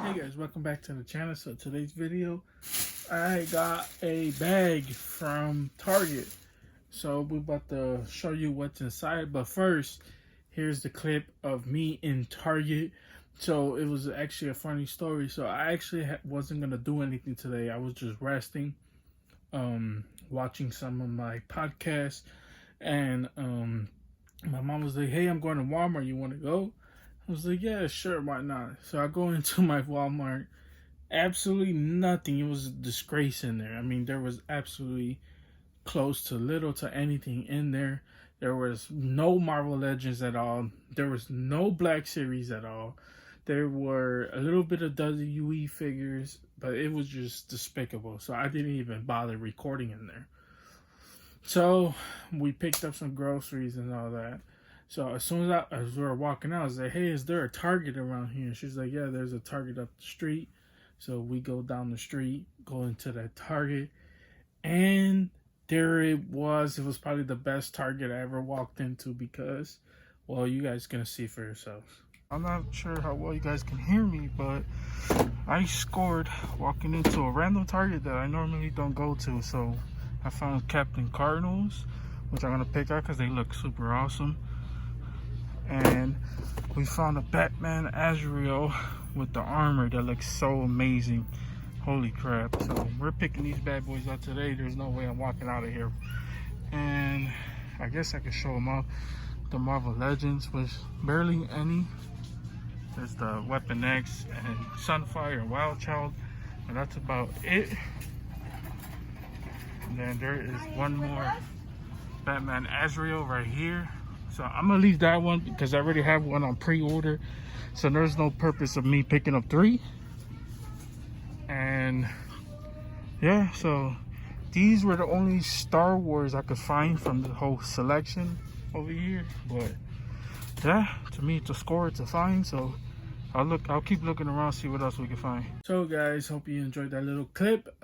Hey guys, welcome back to the channel. So today's video, I got a bag from Target. So we're about to show you what's inside. But first, here's the clip of me in Target. So it was actually a funny story. So I actually wasn't going to do anything today. I was just resting, watching some of my podcasts. And my mom was like, hey, I'm going to Walmart. You want to go? I was like, yeah, sure, why not? So I go into my Walmart, absolutely nothing. It was a disgrace in there. I mean, there was absolutely close to little to anything in there. There was no Marvel Legends at all. There was no Black Series at all. There were a little bit of WWE figures, but it was just despicable. So I didn't even bother recording in there. So we picked up some groceries and all that. So as soon as we were walking out, I was like, hey, is there a Target around here? She's like, yeah, there's a Target up the street. So we go down the street, go into that Target. And there it was. It was probably the best Target I ever walked into because, well, you guys can see for yourselves. I'm not sure how well you guys can hear me, but I scored walking into a random Target that I normally don't go to. So I found Captain Cardinals, which I'm going to pick out because they look super awesome. And we found a Batman Azreal with the armor that looks so amazing. Holy crap. So we're picking these bad boys up today. There's no way I'm walking out of here. And I guess I can show them off. The Marvel Legends with barely any. There's the Weapon X and Sunfire and Wild Child. And that's about it. And then there is one more Batman Azreal right here. So I'm gonna leave that one because I already have one on pre-order. So there's no purpose of me picking up 3. And yeah, so these were the only Star Wars I could find from the whole selection over here. But yeah, to me it's a score, it's a find. So I'll keep looking around, see what else we can find. So guys, hope you enjoyed that little clip.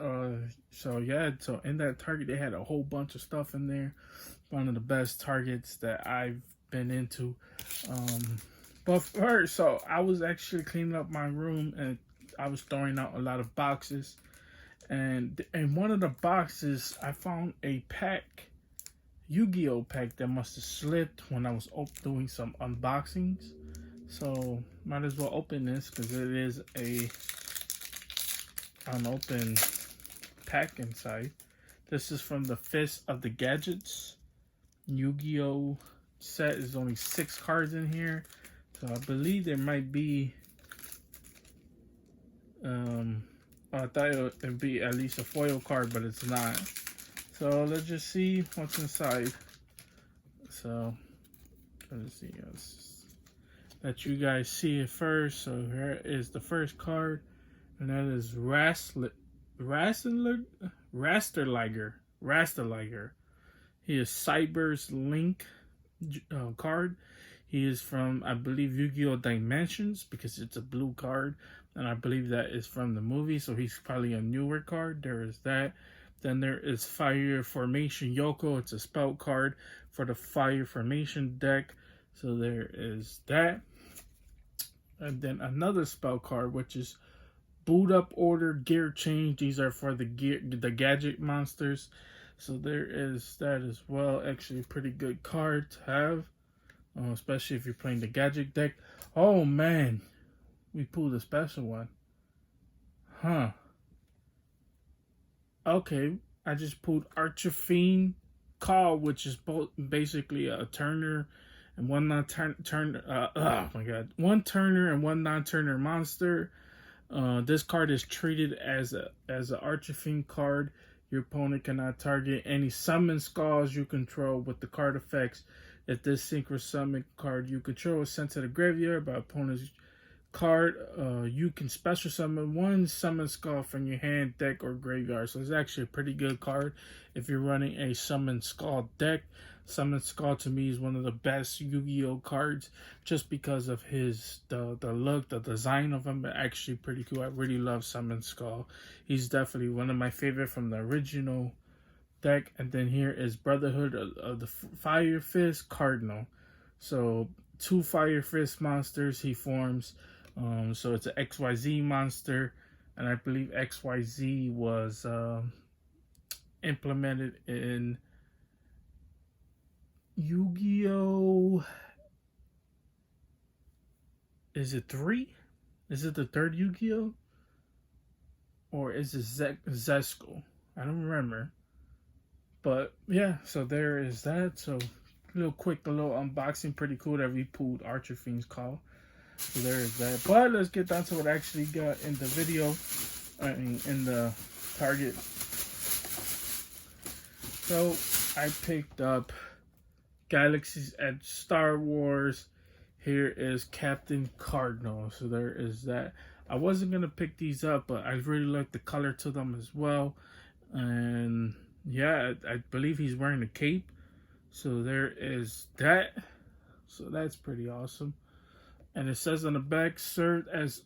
So yeah, so in that Target they had a whole bunch of stuff in there. One of the best Targets that I've been into. But first, so I was actually cleaning up my room and I was throwing out a lot of boxes. And in one of the boxes, I found a pack, Yu-Gi-Oh pack that must have slipped when I was doing some unboxings. So might as well open this because it is a unopened pack inside. This is from the Fist of the Gadgets Yu-Gi-Oh set. Is only 6 cards in here, so I believe there might be I thought it would be at least a foil card, but it's not. So let's just see what's inside. So let's see, let you guys see it first. So here is the first card, and that is Rasterliger. He is Cyber's Link card. He is from, I believe, Yu-Gi-Oh! Dimensions because it's a blue card. And I believe that is from the movie. So he's probably a newer card. There is that. Then there is Fire Formation Yoko. It's a spell card for the Fire Formation deck. So there is that. And then another spell card, which is Boot Up Order Gear Change. These are for the gadget monsters. So there is that as well. Actually, a pretty good card to have, especially if you're playing the gadget deck. Oh man, we pulled a special one. Huh. Okay, I just pulled Archer-Fiend Call, which is basically a Turner and one non-Turner. Oh my god, one Turner and one non-Turner monster. This card is treated as an Archer-Fiend card. Your opponent cannot target any summon skulls you control with the card effects. If this synchro summon card you control is sent to the graveyard by opponent's card, you can special summon 1 summon skull from your hand, deck, or graveyard. So it's actually a pretty good card if you're running a summon skull deck. Summon Skull to me is one of the best Yu-Gi-Oh cards just because of the look, the design of him. Actually pretty cool. I really love Summon Skull. He's definitely one of my favorite from the original deck. And then here is Brotherhood of the Fire Fist Cardinal. So 2 Fire Fist monsters he forms. So it's an XYZ monster, and I believe XYZ was implemented in Yu-Gi-Oh! Is it 3? Is it the third Yu-Gi-Oh? Or is it Zesco? I don't remember. But yeah, so there is that. So a little unboxing, pretty cool that we pulled Archer Fiend's Call. So there is that. But let's get down to what I actually got in the video, in the Target. So I picked up Galaxy's Edge Star Wars. Here is Captain Cardinal. So there is that. I wasn't going to pick these up, but I really like the color to them as well. And yeah, I believe he's wearing a cape. So there is that. So that's pretty awesome. And it says on the back, served as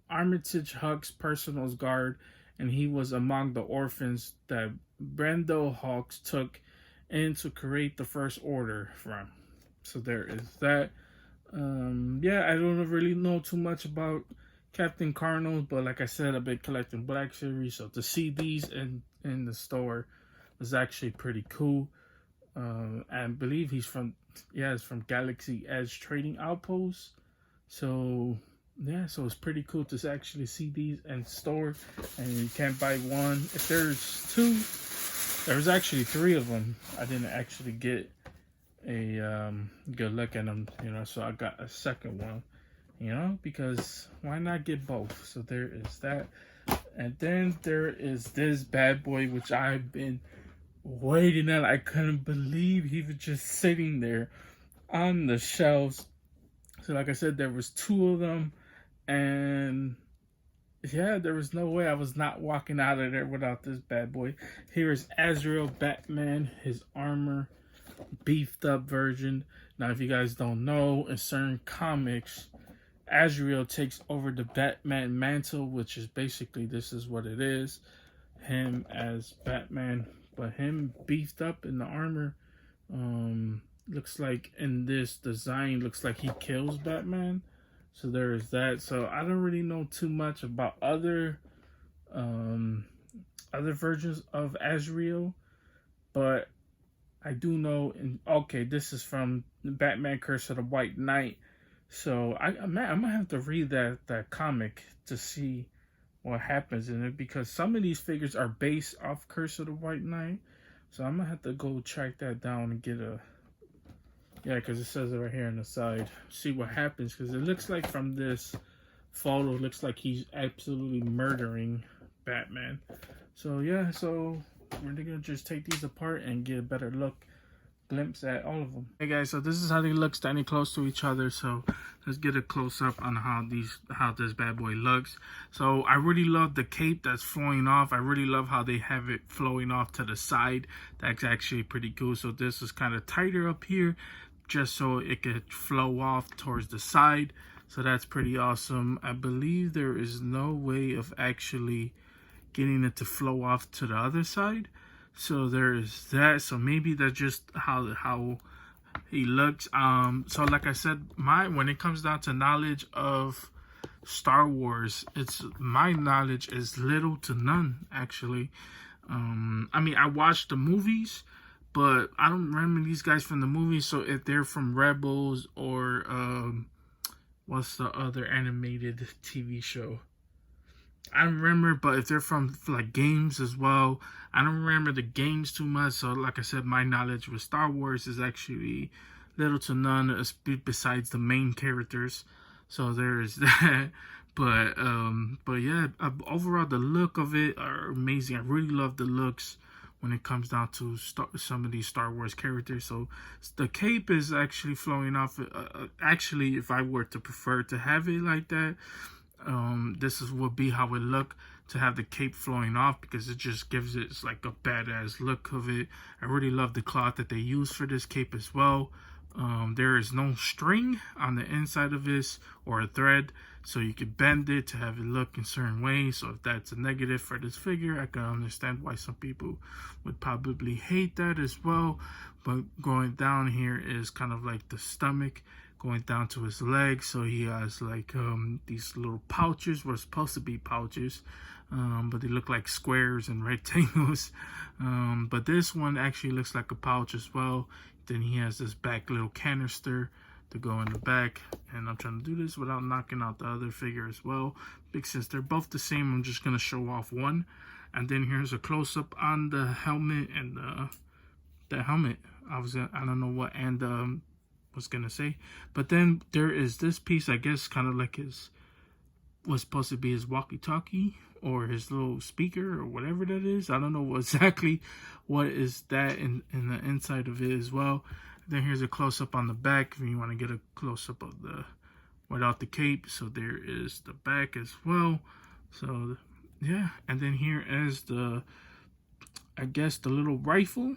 Armitage Huck's personal guard, and he was among the orphans that Brando Hawks took in to create the First Order from. So there is that. Yeah, I don't really know too much about Captain Cardinal, but like I said, I've been collecting Black Series, so to see these in the store was actually pretty cool. I believe he's from Galaxy Edge Trading Outpost. So yeah, so it's pretty cool to actually see these in store, and you can't buy one. If there's two, there's actually 3 of them. I didn't actually get a good look at them, so I got a second one, because why not get both? So there is that. And then there is this bad boy, which I've been waiting at. I couldn't believe he was just sitting there on the shelves. So like I said, there was 2 of them, and yeah, there was no way I was not walking out of there without this bad boy. Here is Azreal Batman, his armor beefed up version. Now, if you guys don't know, in certain comics, Azreal takes over the Batman mantle, which is basically, this is what it is. Him as Batman, but him beefed up in the armor. Looks like in this design, looks like he kills Batman. So there is that. So I don't really know too much about other versions of Azreal, but I do know. Okay, this is from Batman Curse of the White Knight. So I might have to read that comic to see what happens in it, because some of these figures are based off Curse of the White Knight. So I'm gonna have to go track that down and get a. Yeah, because it says it right here on the side. See what happens, because it looks like from this photo, looks like he's absolutely murdering Batman. So yeah, so we're gonna just take these apart and get a better glimpse at all of them. Hey guys, so this is how they look standing close to each other. So let's get a close up on how this bad boy looks. So I really love the cape that's flowing off. I really love how they have it flowing off to the side. That's actually pretty cool. So this is kind of tighter up here, just so it could flow off towards the side. So that's pretty awesome. I believe there is no way of actually getting it to flow off to the other side. So there is that. So maybe that's just how he looks. So like I said, when it comes down to knowledge of Star Wars, my knowledge is little to none, actually. I mean, I watched the movies, but I don't remember these guys from the movies. So if they're from Rebels or what's the other animated TV show? I don't remember, but if they're from like games as well, I don't remember the games too much. So like I said, my knowledge with Star Wars is actually little to none, besides the main characters. So there's that. But yeah, overall the look of it are amazing. I really love the looks when it comes down to some of these Star Wars characters. So the cape is actually flowing off. Actually, if I were to prefer to have it like that, this would be how it look, to have the cape flowing off, because it just gives it like a badass look of it. I really love the cloth that they use for this cape as well. There is no string on the inside of this or a thread, so you can bend it to have it look in certain ways. So if that's a negative for this figure, I can understand why some people would probably hate that as well. But going down here is kind of like the stomach going down to his legs. So he has like these little pouches, were supposed to be pouches, but they look like squares and rectangles. But this one actually looks like a pouch as well. Then he has this back little canister to go in the back, and I'm trying to do this without knocking out the other figure as well, because since they're both the same, I'm just gonna show off one. And then here's a close-up on the helmet and the helmet. I don't know what and was gonna say, but then there is this piece, I guess kind of like his, was supposed to be his walkie-talkie or his little speaker or whatever that is. I don't know exactly what is that in the inside of it as well. Then here's a close-up on the back if you want to get a close-up of the without the cape. So there is the back as well. So yeah, and then here is the, I guess the little rifle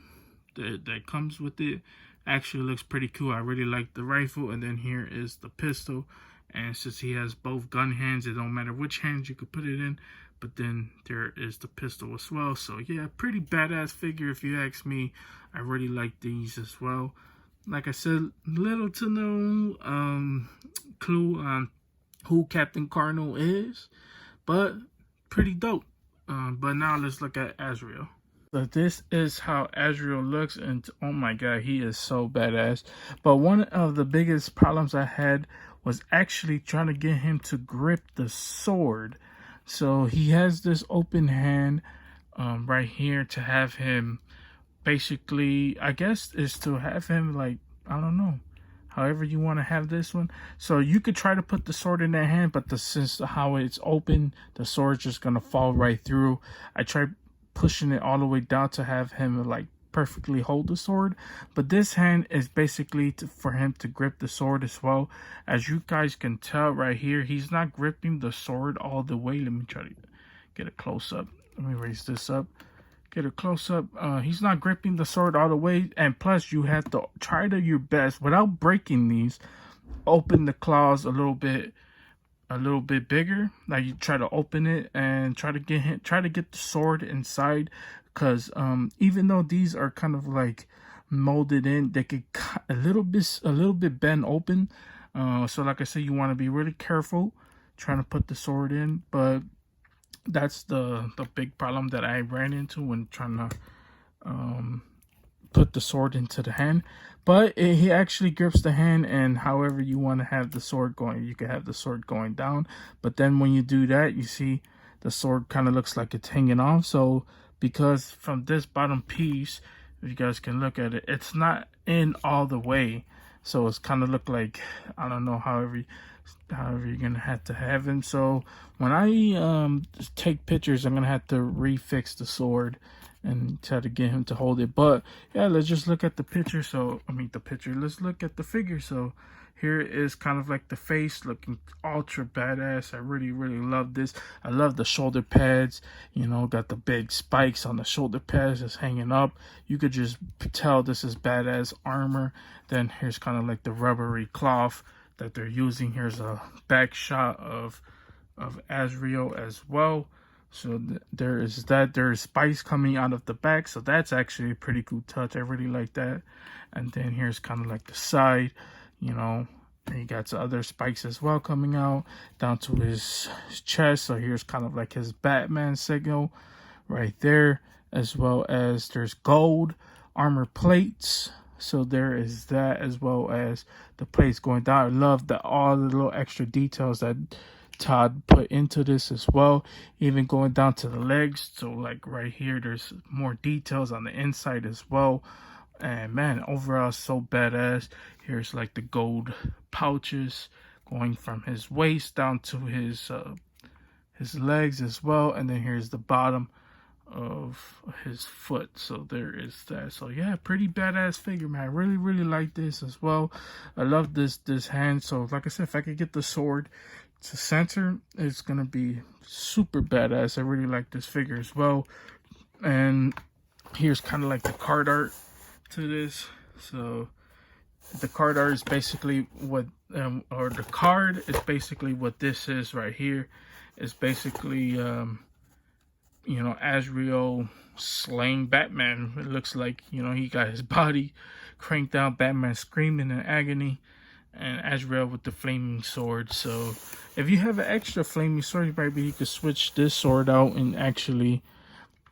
that comes with it. Actually looks pretty cool. I really like the rifle. And then here is the pistol, and since he has both gun hands, it don't matter which hands you could put it in. But then there is the pistol as well. So yeah, pretty badass figure if you ask me. I really like these as well. Like I said, little to no clue on who Captain Cardinal is, but pretty dope. But now let's look at Azreal. So this is how Azreal looks, and oh my god, he is so badass. But one of the biggest problems I had was actually trying to get him to grip the sword. So he has this open hand right here to have him, basically, I guess is to have him like, I don't know, however you want to have this one. So you could try to put the sword in that hand, but since how it's open, the sword's just gonna fall right through. I tried pushing it all the way down to have him like perfectly hold the sword, but this hand is basically for him to grip the sword as well. As you guys can tell right here, he's not gripping the sword all the way. Let me try to get a close-up. Let me raise this up, get a close-up. He's not gripping the sword all the way, and plus you have to try to your best without breaking these, open the claws a little bit bigger. Like you try to open it and try to get the sword inside, because even though these are kind of like molded in, they could a little bit bend open. So like I said, you want to be really careful trying to put the sword in. But that's the big problem that I ran into when trying to put the sword into the hand. But he actually grips the hand, and however you want to have the sword going, you can have the sword going down. But then when you do that, you see the sword kind of looks like it's hanging off. So because from this bottom piece, if you guys can look at it, it's not in all the way. So it's kind of look like, I don't know, however you're gonna have to have him. So when I take pictures, I'm gonna have to refix the sword and try to get him to hold it. But yeah, let's just look at the picture. So let's look at the figure. So here is kind of like the face, looking ultra badass. I really love this. I love the shoulder pads, you know, got the big spikes on the shoulder pads just hanging up. You could just tell this is badass armor. Then here's kind of like the rubbery cloth that they're using. Here's a back shot of Azreal as well. So there is that. There's spikes coming out of the back, so that's actually a pretty cool touch. I really like that. And then here's kind of like the side, you know, and he got some other spikes as well coming out down to his chest. So here's kind of like his Batman signal right there, as well as there's gold armor plates. So there is that, as well as the plates going down. I love all the little extra details that Todd put into this as well, even going down to the legs. So like right here, there's more details on the inside as well. And man, overall so badass. Here's like the gold pouches going from his waist down to his legs as well. And then here's the bottom of his foot. So there is that. So yeah, pretty badass figure, man. I really like this as well. I love this hand. So like I said, if I could get the sword to center, it's gonna be super badass. I really like this figure as well. And here's kind of like the card art to this. So the card art is basically what or the card is basically what this is right here. It's basically you know, Azreal slaying Batman. It looks like, you know, he got his body cranked down, Batman screaming in agony. and Azreal with the flaming sword. So if you have an extra flaming sword, maybe you could switch this sword out and actually.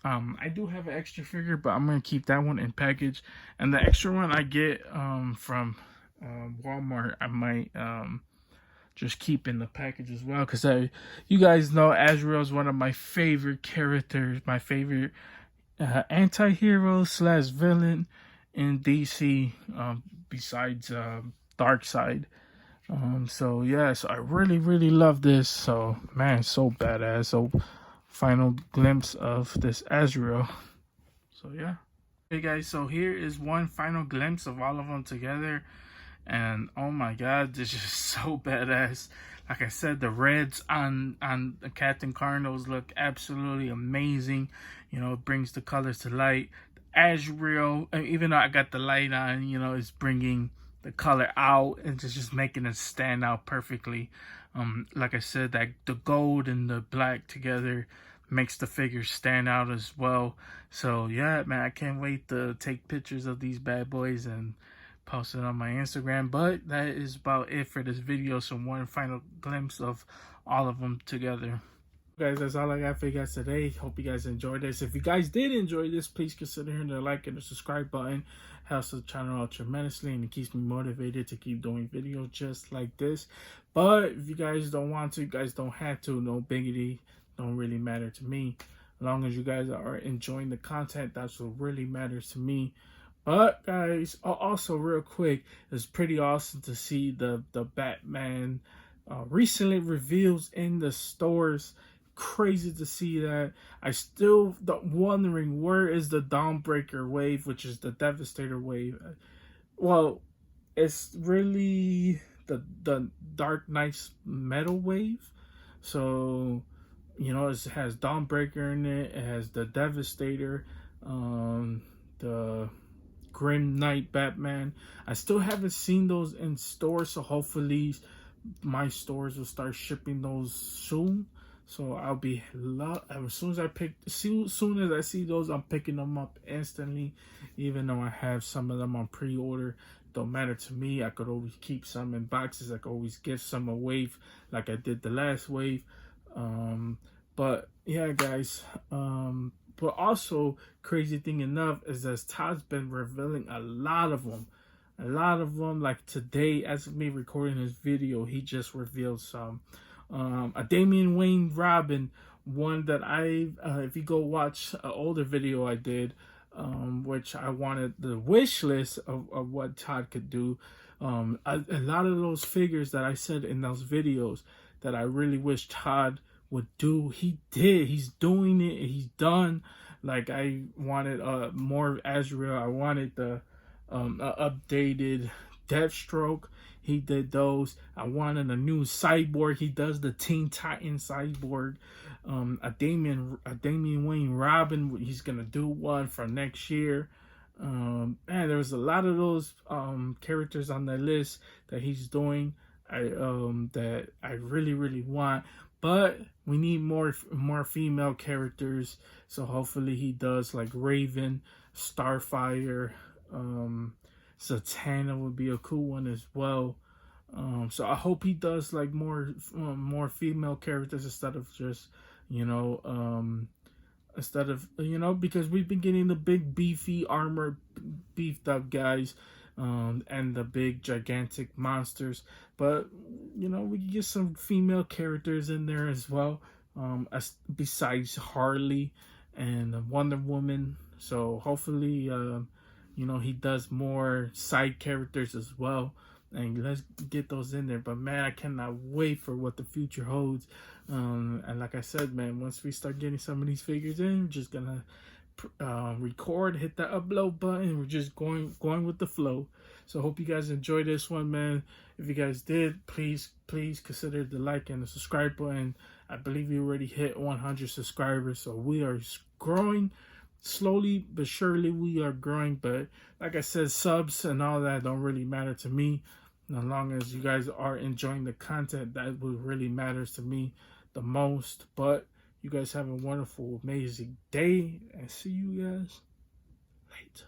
I do have an extra figure, but I'm gonna keep that one in package, and the extra one I get from Walmart, I might just keep in the package as well, because you guys know Azreal is one of my favorite characters, my favorite anti-hero slash villain in DC, besides Darkseid. So yeah, so I really love this. So man, so badass. So final glimpse of this Azreal. So yeah. Hey guys, so here is one final glimpse of all of them together, and oh my god, this is so badass. Like I said, the reds on the Captain Cardinals look absolutely amazing. You know, it brings the colors to light. Azreal, even though I got the light on, you know, it's bringing the color out and just making it stand out perfectly. Like I said, that the gold and the black together makes the figure stand out as well. So yeah, man, I can't wait to take pictures of these bad boys and post it on my Instagram. But that is about it for this video. So one final glimpse of all of them together. Guys, that's all I got for you guys today. Hope you guys enjoyed this. If you guys did enjoy this, please consider hitting the like and the subscribe button. Helps the channel out tremendously, and it keeps me motivated to keep doing videos just like this. But if you guys don't want to, you guys don't have to. No biggity. Don't really matter to me. As long as you guys are enjoying the content, that's what really matters to me. But guys, also real quick, it's pretty awesome to see the Batman recently reveals in the stores. Crazy to see that. I still wondering, where is the Dawnbreaker wave, which is the Devastator wave. Well, it's really the Dark Knight's metal wave. So you know, it has Dawnbreaker in it. It has the Devastator, the Grim Knight Batman. I still haven't seen those in stores, so hopefully my stores will start shipping those soon. So I'll be as soon as I see those, I'm picking them up instantly. Even though I have some of them on pre-order, don't matter to me. I could always keep some in boxes. I could always give some away, like I did the last wave. But yeah, guys. But also, crazy thing enough is that Todd's been revealing a lot of them. Like today, as of me recording this video, he just revealed some. A Damian Wayne Robin, one that if you go watch an older video I did, which I wanted the wish list of what Todd could do. A lot of those figures that I said in those videos that I really wish Todd would do, he did. He's doing it. He's done. Like, I wanted more Azreal. I wanted the updated Deathstroke. He did those. I wanted a new Cyborg. He does the Teen Titan Cyborg. A Damian Wayne Robin. He's gonna do one for next year. Man, there was a lot of those characters on the list that he's doing. That I really want. But we need more female characters. So hopefully he does, like Raven, Starfire, Zatanna would be a cool one as well. So I hope he does like more female characters instead of just, you know, because we've been getting the big beefy armor beefed up guys, and the big gigantic monsters. But you know, we can get some female characters in there as well, besides Harley and Wonder Woman. So hopefully, you know, he does more side characters as well, and let's get those in there. But man, I cannot wait for what the future holds. And like I said, man, once we start getting some of these figures in, we're just gonna record, hit the upload button. We're just going with the flow. So hope you guys enjoyed this one, man. If you guys did, please consider the like and the subscribe button. I believe we already hit 100 subscribers, so we are growing slowly but surely. We are growing, but like I said, subs and all that don't really matter to me. As long as you guys are enjoying the content, that what really matters to me the most. But you guys have a wonderful, amazing day, and see you guys later.